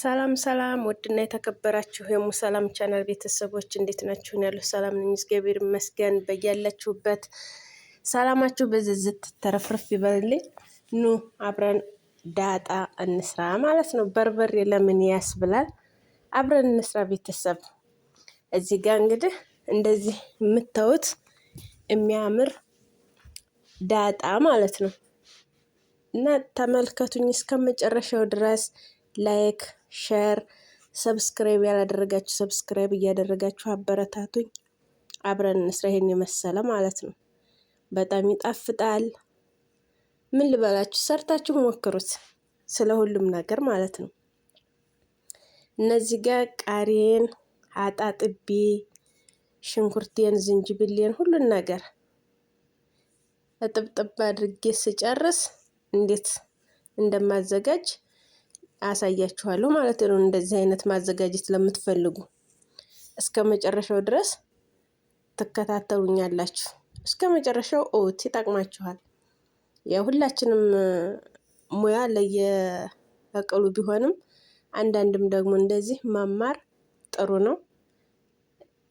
ሰላም ሰላም ውድና የተከበራችሁ የሙሰላም ቻናል ቤተሰቦች እንዴት ናችሁ? ያለው ሰላም ነኝ፣ እግዚአብሔር ይመስገን። በያላችሁበት ሰላማችሁ በዝዝት ተረፍርፍ ይበልልኝ። ኑ አብረን ዳጣ እንስራ ማለት ነው። በርበሬ ለምን ያስብላል? አብረን እንስራ ቤተሰብ። እዚህ ጋር እንግዲህ እንደዚህ የምታዩት የሚያምር ዳጣ ማለት ነው እና ተመልከቱኝ እስከመጨረሻው ድረስ። ላይክ ሼር ሰብስክራይብ ያላደረጋችሁ ሰብስክራይብ እያደረጋችሁ አበረታቱኝ። አብረን እንስራ። ይሄን የመሰለ ማለት ነው። በጣም ይጣፍጣል። ምን ልበላችሁ፣ ሰርታችሁ ሞክሩት። ስለ ሁሉም ነገር ማለት ነው። እነዚህ ጋር ቃሪያን አጣጥቤ ሽንኩርቴን፣ ዝንጅብሌን ሁሉን ነገር እጥብጥብ አድርጌ ስጨርስ እንዴት እንደማዘጋጅ አሳያችኋለሁ ማለት ነው። እንደዚህ አይነት ማዘጋጀት ለምትፈልጉ እስከ መጨረሻው ድረስ ትከታተሉኛላችሁ። እስከ መጨረሻው ኦት ይጠቅማችኋል። የሁላችንም ሙያ ለየበቀሉ ቢሆንም አንዳንድም ደግሞ እንደዚህ መማር ጥሩ ነው።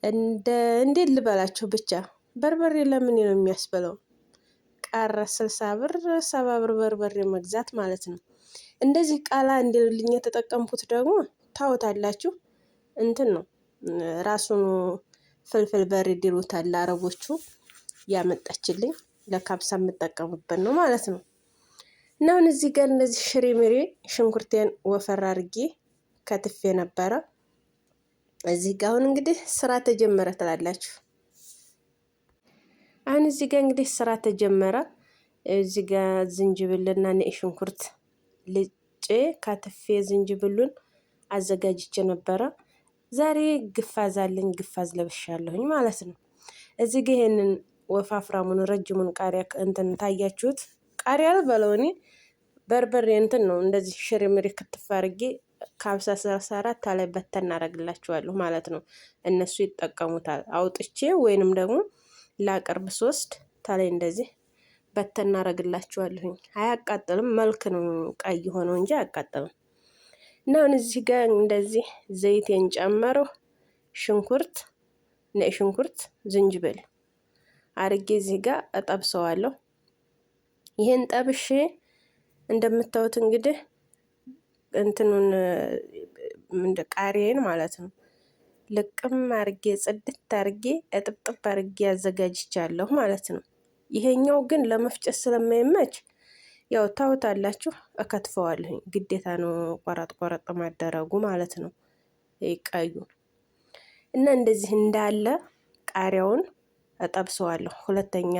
እንዴት ልበላችሁ ብቻ በርበሬ ለምን ነው የሚያስበለው? ቀረ 60 ብር 70 ብር በርበሬ መግዛት ማለት ነው። እንደዚህ ቃላ እንዲልልኝ የተጠቀምኩት ደግሞ ታውታላችሁ እንትን ነው ራሱን ፍልፍል በርድ ይሉታል አረቦቹ። ያመጣችልኝ ለካብሳ የምጠቀምበት ነው ማለት ነው። እና አሁን እዚህ ጋር እንደዚህ ሽሪምሪ ሽንኩርቴን ወፈር አድርጌ ከትፌ ነበረ። እዚህ ጋር አሁን እንግዲህ ስራ ተጀመረ ትላላችሁ። አሁን እዚህ ጋር እንግዲህ ስራ ተጀመረ። እዚህ ጋር ዝንጅብልና ነጭ ሽንኩርት ልጬ ከትፌ ዝንጅብሉን አዘጋጅቼ ነበረ። ዛሬ ግፋዝ አለኝ፣ ግፋዝ ለብሻለሁኝ ማለት ነው። እዚህ ጋር ይሄንን ወፋፍራሙን ረጅሙን ቃሪያ እንትን ታያችሁት፣ ቃሪያ ልበለው እኔ በርበሬ እንትን ነው እንደዚህ ሽሪምሪ ክትፍ አድርጌ ካብሳ ሰራ ታላይ በተን እናደርግላችኋለሁ ማለት ነው። እነሱ ይጠቀሙታል። አውጥቼ ወይንም ደግሞ ላቀርብ 3 ታላይ እንደዚህ በተን እናደርግላችኋለሁኝ። አያቃጥልም፣ መልክ ነው ቀይ ሆነው እንጂ አያቃጥልም። እና አሁን እዚህ ጋር እንደዚህ ዘይቴን ጨመረው፣ ሽንኩርት ነጭ ሽንኩርት ዝንጅብል አርጌ እዚህ ጋር እጠብሰዋለሁ። ይሄን ጠብሼ እንደምታዩት እንግዲህ እንትኑን ቃሪያን ማለት ነው ልቅም አርጌ ጽድት አርጌ እጥብጥብ አርጌ አዘጋጅቻለሁ ማለት ነው። ይሄኛው ግን ለመፍጨት ስለማይመች ያው ታውታላችሁ እከትፈዋለሁ። ግዴታ ነው ቆረጥ ቆረጥ ማደረጉ ማለት ነው። ይቀዩ እና እንደዚህ እንዳለ ቃሪያውን እጠብሰዋለሁ። ሁለተኛ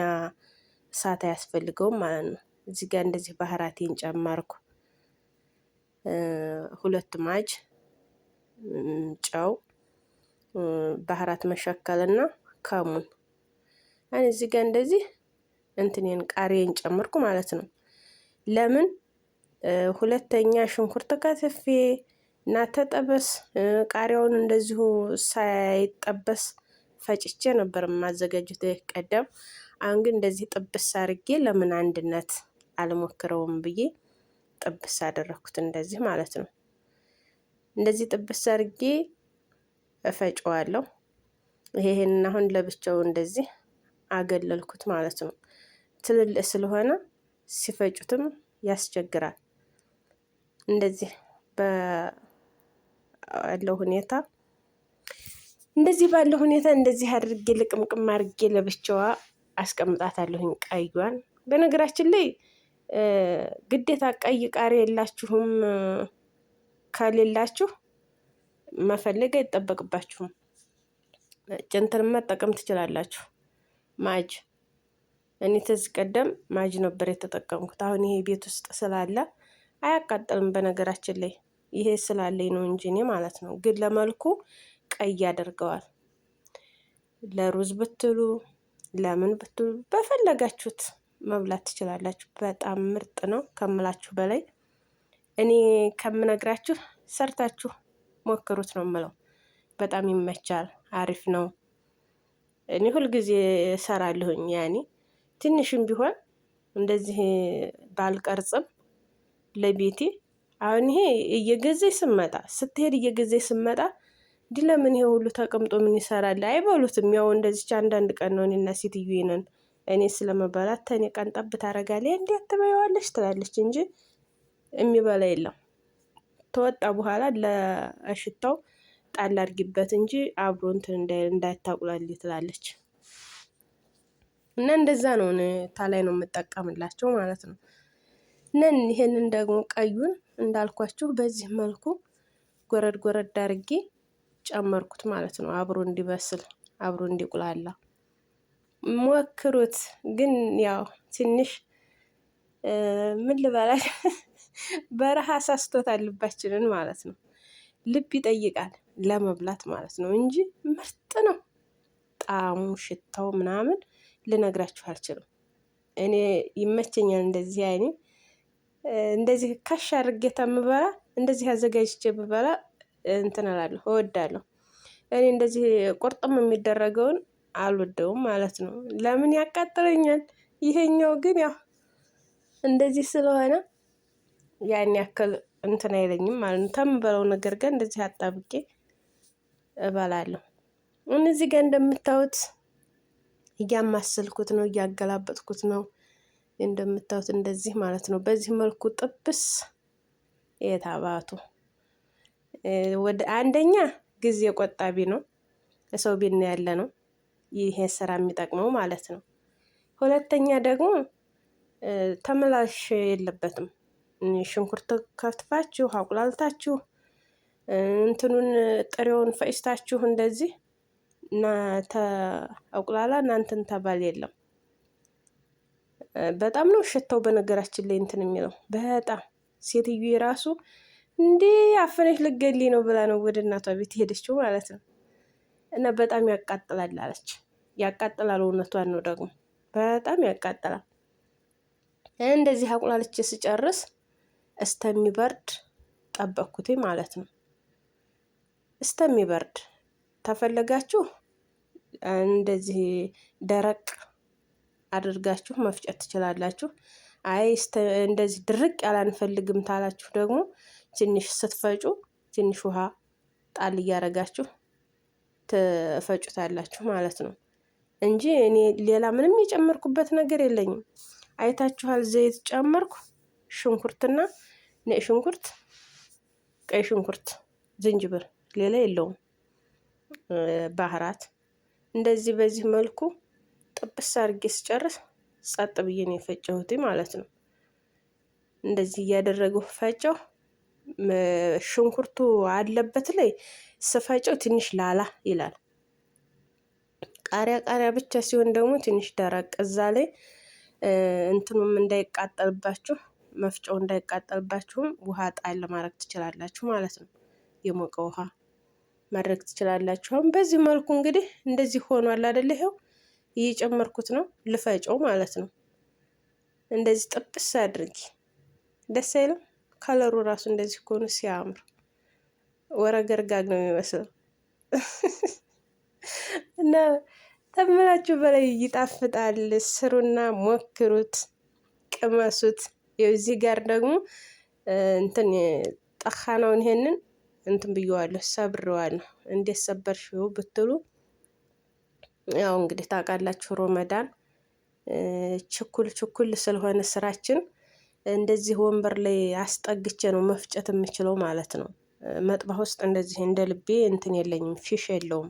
እሳት አያስፈልገውም ማለት ነው። እዚህ ጋር እንደዚህ ባህራቴን ጨመርኩ። 2 ማጅ ጨው፣ ባህራት መሸከልና ከሙን አን እዚህ ጋር እንደዚህ እንትኔን ቃሪያን ጨመርኩ ማለት ነው። ለምን ሁለተኛ ሽንኩርት ከትፌ እና ተጠበስ ቃሪያውን እንደዚሁ ሳይጠበስ ፈጭቼ ነበር ማዘጋጀት ቀደም። አሁን ግን እንደዚህ ጥብስ አድርጌ ለምን አንድነት አልሞክረውም ብዬ ጥብስ አደረኩት እንደዚህ ማለት ነው። እንደዚህ ጥብስ አድርጌ እፈጨዋለሁ። ይሄን አሁን ለብቻው እንደዚህ አገለልኩት ማለት ነው። ትልልቅ ስለሆነ ሲፈጩትም ያስቸግራል። እንደዚህ ባለው ሁኔታ እንደዚህ አድርጌ ልቅምቅም አድርጌ ለብቻዋ አስቀምጣታለሁኝ ቀዩን። በነገራችን ላይ ግዴታ ቀይ ቃሪያ የላችሁም፣ ከሌላችሁ መፈለግ አይጠበቅባችሁም። ጭንትን መጠቀም ትችላላችሁ። ማጅ እኔ ተዚህ ቀደም ማጅ ነበር የተጠቀምኩት። አሁን ይሄ ቤት ውስጥ ስላለ አያቃጥልም። በነገራችን ላይ ይሄ ስላለኝ ነው እንጂ እኔ ማለት ነው። ግን ለመልኩ ቀይ ያደርገዋል። ለሩዝ ብትሉ ለምን ብትሉ በፈለጋችሁት መብላት ትችላላችሁ። በጣም ምርጥ ነው ከምላችሁ በላይ። እኔ ከምነግራችሁ ሰርታችሁ ሞክሩት ነው የምለው። በጣም ይመቻል፣ አሪፍ ነው። እኔ ሁልጊዜ እሰራለሁኝ። ያኔ ትንሽም ቢሆን እንደዚህ ባልቀርጽም ለቤቴ አሁን ይሄ እየገዛች ስመጣ ስትሄድ እየገዛች ስመጣ እንዲህ ለምን ይሄ ሁሉ ተቀምጦ ምን ይሰራል አይበሉትም። ያው እንደዚች አንዳንድ ቀን ነው እኔና ሴትዮዬ ነን። እኔ ስለመበላት ተኔ ቀን ጠብ ታደርጋለች እንዴት ትበይዋለሽ ትላለች እንጂ የሚበላ የለም። ተወጣ በኋላ ለሽታው ጣል አድርጊበት እንጂ አብሮ እንትን እንዳይታቁላል ትላለች። እና እንደዛ ነው ታላይ ነው የምጠቀምላቸው ማለት ነው። ነን ይሄንን ደግሞ ቀዩን እንዳልኳችሁ በዚህ መልኩ ጎረድ ጎረድ አድርጌ ጨመርኩት ማለት ነው። አብሮ እንዲበስል አብሮ እንዲቁላላ ሞክሩት። ግን ያው ትንሽ ምን ልበላሽ በረሃ ሳስቶታል ልባችንን ማለት ነው። ልብ ይጠይቃል ለመብላት ማለት ነው እንጂ ምርጥ ነው። ጣዕሙ ሽታው ምናምን ልነግራችሁ አልችልም። እኔ ይመቸኛል እንደዚህ አይኔ እንደዚህ ካሽ አድርጌ ተምበላ እንደዚህ አዘጋጅቼ ብበላ እንትን እላለሁ እወዳለሁ። እኔ እንደዚህ ቁርጥም የሚደረገውን አልወደውም ማለት ነው። ለምን ያቃጥለኛል። ይሄኛው ግን ያው እንደዚህ ስለሆነ ያን ያክል እንትን አይለኝም ማለት ነው። ከምበላው ነገር ጋር እንደዚህ አጣብቄ እበላለሁ። እነዚህ ጋር እንደምታዩት እያማሰልኩት ነው፣ እያገላበጥኩት ነው። እንደምታዩት እንደዚህ ማለት ነው። በዚህ መልኩ ጥብስ የታባቱ ወደ አንደኛ ጊዜ ቆጣቢ ነው። ሰው ቤት ነው ያለ ነው ይሄ ስራ የሚጠቅመው ማለት ነው። ሁለተኛ ደግሞ ተመላሽ የለበትም። ሽንኩርት ከትፋችሁ አቁላልታችሁ እንትኑን ጥሬውን ፈጭታችሁ እንደዚህ እና አቁላላ እናንተን ተባል የለም። በጣም ነው ሽታው በነገራችን ላይ እንትን የሚለው በጣም ሴትዮ የራሱ እንዴ አፈነሽ ልትገሊ ነው ብላ ነው ወደ እናቷ ቤት ሄደችው ማለት ነው። እና በጣም ያቃጥላል አለች። ያቃጥላል፣ እውነቷን ነው ደግሞ በጣም ያቃጥላል። እንደዚህ አቁላልቼ ስጨርስ እስተሚበርድ ጠበቅኩት ማለት ነው። እስተሚበርድ ተፈለጋችሁ እንደዚህ ደረቅ አድርጋችሁ መፍጨት ትችላላችሁ። አይ እንደዚህ ድርቅ ያላንፈልግም ታላችሁ ደግሞ ትንሽ ስትፈጩ ትንሽ ውሃ ጣል እያረጋችሁ ትፈጩታላችሁ ማለት ነው እንጂ እኔ ሌላ ምንም የጨመርኩበት ነገር የለኝም። አይታችኋል። ዘይት ጨመርኩ፣ ሽንኩርትና ነጭ ሽንኩርት፣ ቀይ ሽንኩርት፣ ዝንጅብል፣ ሌላ የለውም። ባህራት እንደዚህ በዚህ መልኩ ጥብስ አድርጌ ስጨርስ ጸጥ ብዬ ነው የፈጨሁት ማለት ነው። እንደዚህ እያደረገው ፈጨው። ሽንኩርቱ አለበት ላይ ስፈጨው ትንሽ ላላ ይላል። ቃሪያ ብቻ ሲሆን ደግሞ ትንሽ ደረቅ እዛ ላይ እንትኑም እንዳይቃጠልባችሁ መፍጨው እንዳይቃጠልባችሁም ውሃ ጣል ለማድረግ ትችላላችሁ ማለት ነው። የሞቀ ውሃ ማድረግ ትችላላችሁ። አሁን በዚህ መልኩ እንግዲህ እንደዚህ ሆኗል አይደል? ይሄው እየጨመርኩት ነው ልፈጨው ማለት ነው። እንደዚህ ጥብስ አድርጊ። ደስ አይልም? ከለሩ ራሱ እንደዚህ ከሆነ ሲያምር ወረገርጋግ ነው የሚመስለው እና ተምላችሁ በላይ ይጣፍጣል። ስሩና ሞክሩት፣ ቅመሱት። እዚህ ጋር ደግሞ እንትን ጠኻናውን ይሄንን እንትን ብየዋለሁ፣ ሰብሬዋለሁ። እንዴት ሰበርሽው ብትሉ ያው እንግዲህ ታውቃላችሁ ሮመዳን ችኩል ስለሆነ ስራችን እንደዚህ ወንበር ላይ አስጠግቼ ነው መፍጨት የምችለው ማለት ነው። መጥባህ ውስጥ እንደዚህ እንደ ልቤ እንትን የለኝም፣ ፊሽ የለውም።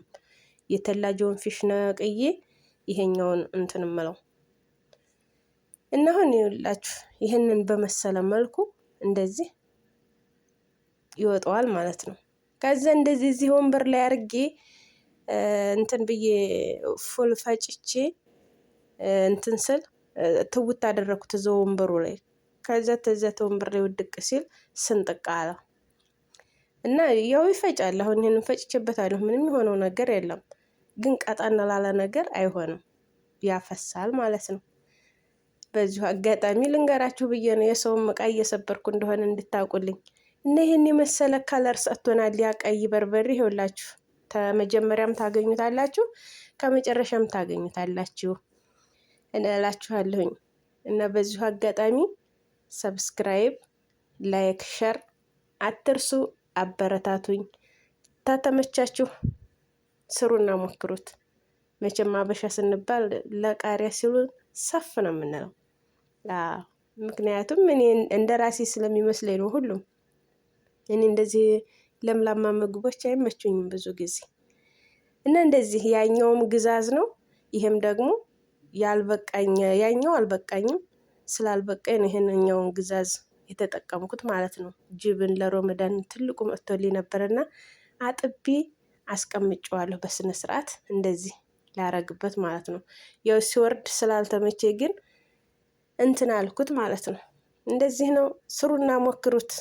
የተላጀውን ፊሽ ነቅዬ ይሄኛውን እንትን እምለው እና አሁን ይኸውላችሁ ይሄንን በመሰለ መልኩ እንደዚህ ይወጣዋል ማለት ነው። ከዛ እንደዚህ እዚህ ወንበር ላይ አድርጌ እንትን ብዬ ፉል ፈጭቼ እንትን ስል ትውት አደረኩት እዛው ወንበሩ ላይ። ከዛ ወንበር ላይ ውድቅ ሲል ስንጥቅ አለ እና ያው ይፈጫል። አሁን ይሄንን ፈጭቼበታለሁ። ምንም የሆነው ነገር የለም። ግን ቀጠን ላለ ነገር አይሆንም፣ ያፈሳል ማለት ነው። በዚሁ አጋጣሚ ልንገራችሁ ብዬ ነው የሰውም ዕቃ እየሰበርኩ እንደሆነ እንድታውቁልኝ። እና ይሄን የመሰለ ከለር ሰጥቶናል። ያ ቀይ በርበሬ ይኸውላችሁ ከመጀመሪያም ታገኙታላችሁ ከመጨረሻም ታገኙታላችሁ እላችኋለሁኝ። እና በዚሁ አጋጣሚ ሰብስክራይብ፣ ላይክ፣ ሸር አትርሱ። አበረታቱኝ። ታተመቻችሁ ስሩና ሞክሩት። መቼም አበሻ ስንባል ለቃሪያ ሲሉን ሰፍ ነው የምንለው። ምክንያቱም እኔ እንደ ራሴ ስለሚመስለኝ ነው ሁሉም። እኔ እንደዚህ ለምላማ ምግቦች አይመቹኝም ብዙ ጊዜ እና እንደዚህ ያኛውም ግዛዝ ነው። ይሄም ደግሞ ያልበቃኝ ያኛው አልበቃኝም ስላልበቃኝ ነው ይሄንኛውን ግዛዝ የተጠቀምኩት ማለት ነው። ጅብን ለሮመዳን ትልቁ መጥቶልኝ ነበርና አጥቤ አስቀምጬዋለሁ በስነ ስርዓት እንደዚህ ላረግበት ማለት ነው። ያው ሲወርድ ስላልተመቼ ግን እንትን አልኩት ማለት ነው። እንደዚህ ነው። ስሩና ሞክሩት።